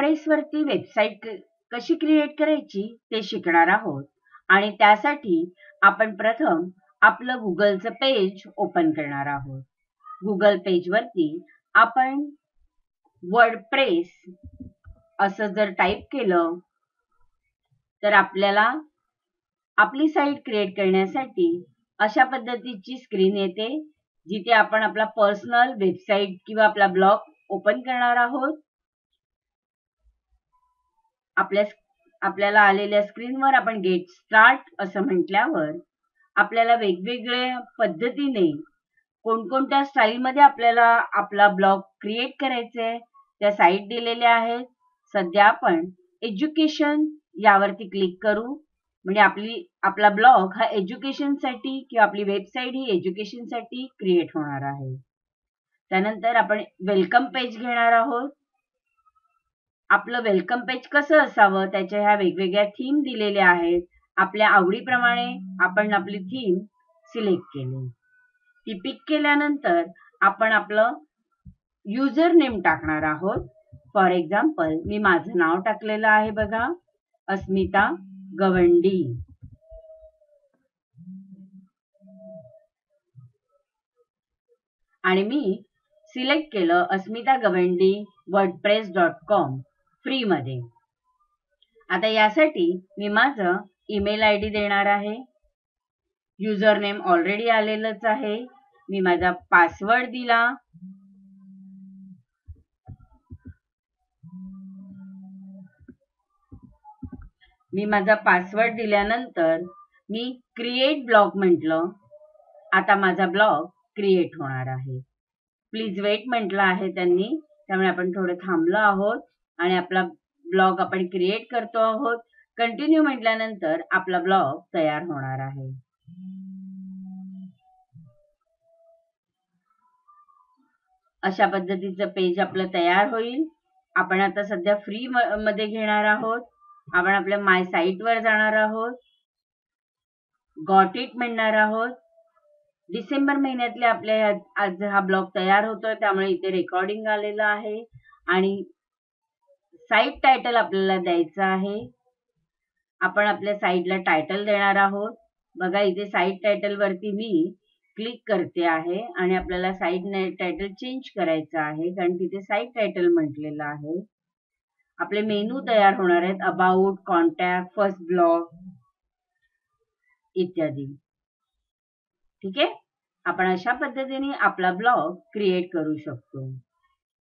WordPress वरती website कशी create करायची ते शिकणार आहोत. आणि त्यासाठी आपण प्रथम आपलं गुगलचं पेज ओपन करणार आहोत. गुगल पेज वरती आपण वर्डप्रेस असं जर टाईप केलं तर आपल्याला आपली साईट क्रिएट करण्यासाठी अशा पद्धतीची स्क्रीन येते, जिथे आपण आपला पर्सनल वेबसाईट किंवा आपला ब्लॉग ओपन करणार आहोत. आपल्याला आलेल्या स्क्रीनवर आपण गेट स्टार्ट असं म्हटल्यावर आपल्याला वेगवेगळ्या पद्धतीने कोणकोणत्या स्टाईलमध्ये आपल्याला आपला ब्लॉग क्रिएट करायचा आहे त्या साईट दिलेल्या आहेत. सध्या आपण एज्युकेशन यावरती क्लिक करू. म्हणजे आपला ब्लॉग हा एज्युकेशनसाठी किंवा आपली वेबसाईट ही एज्युकेशनसाठी क्रिएट होणार आहे. त्यानंतर आपण वेलकम पेज घेणार आहोत. आपलं वेलकम पेज कसं असावं त्याच्या ह्या वेगवेगळ्या थीम दिलेल्या आहेत. आपल्या आवडीप्रमाणे आपण आपली थीम सिलेक्ट केली. ती पिक केल्यानंतर आपण आपलं युजर नेम टाकणार आहोत. फॉर एक्झाम्पल मी माझं नाव टाकलेलं आहे बघा, अस्मिता गवंडी. आणि मी सिलेक्ट केलं अस्मिता गवंडी wordpress.com फ्री मध्ये. आता यासाठी मी माझं ईमेल आयडी देणार आहे. युजर नेम ऑलरेडी आलेलंच आहे. मी माझा पासवर्ड दिला. मी माझा पासवर्ड दिल्यानंतर मी क्रिएट ब्लॉग म्हटलं. आता माझा ब्लॉग क्रिएट होणार आहे. प्लीज वेट म्हटलं आहे त्यांनी, त्यामुळे आपण थोडं थांबलो आहोत आणि आपला ब्लॉग आपण क्रिएट करतो आहोत. कंटिन्यू म्हटल्यानंतर आपला ब्लॉग तयार होणार आहे. अशा पद्धतीचं पेज आपलं तयार होईल. आपण आता सध्या फ्री मध्ये घेणार आहोत. आपण आपल्या माय साईट वर जाणार आहोत. गॉट इट म्हणणार आहोत. डिसेंबर महिन्यातले आपल्या आज हा ब्लॉग तयार होतोय, त्यामुळे इथे रेकॉर्डिंग आलेलं आहे. आणि साईट टायटल आपल्याला द्यायचं आहे. आपण आपल्या साईटला टायटल देणार आहोत. बघा इथे साईट टायटल वरती मी क्लिक करते आहे आणि आपल्याला साईट टायटल चेंज करायचं आहे, कारण तिथे साईट टायटल म्हटलेलं आहे. आपले मेनू तयार होणार आहेत, अबाउट, कॉन्टॅक्ट, फर्स्ट ब्लॉग इत्यादी. ठीक आहे. आपण अशा पद्धतीने आपला ब्लॉग क्रिएट करू शकतो.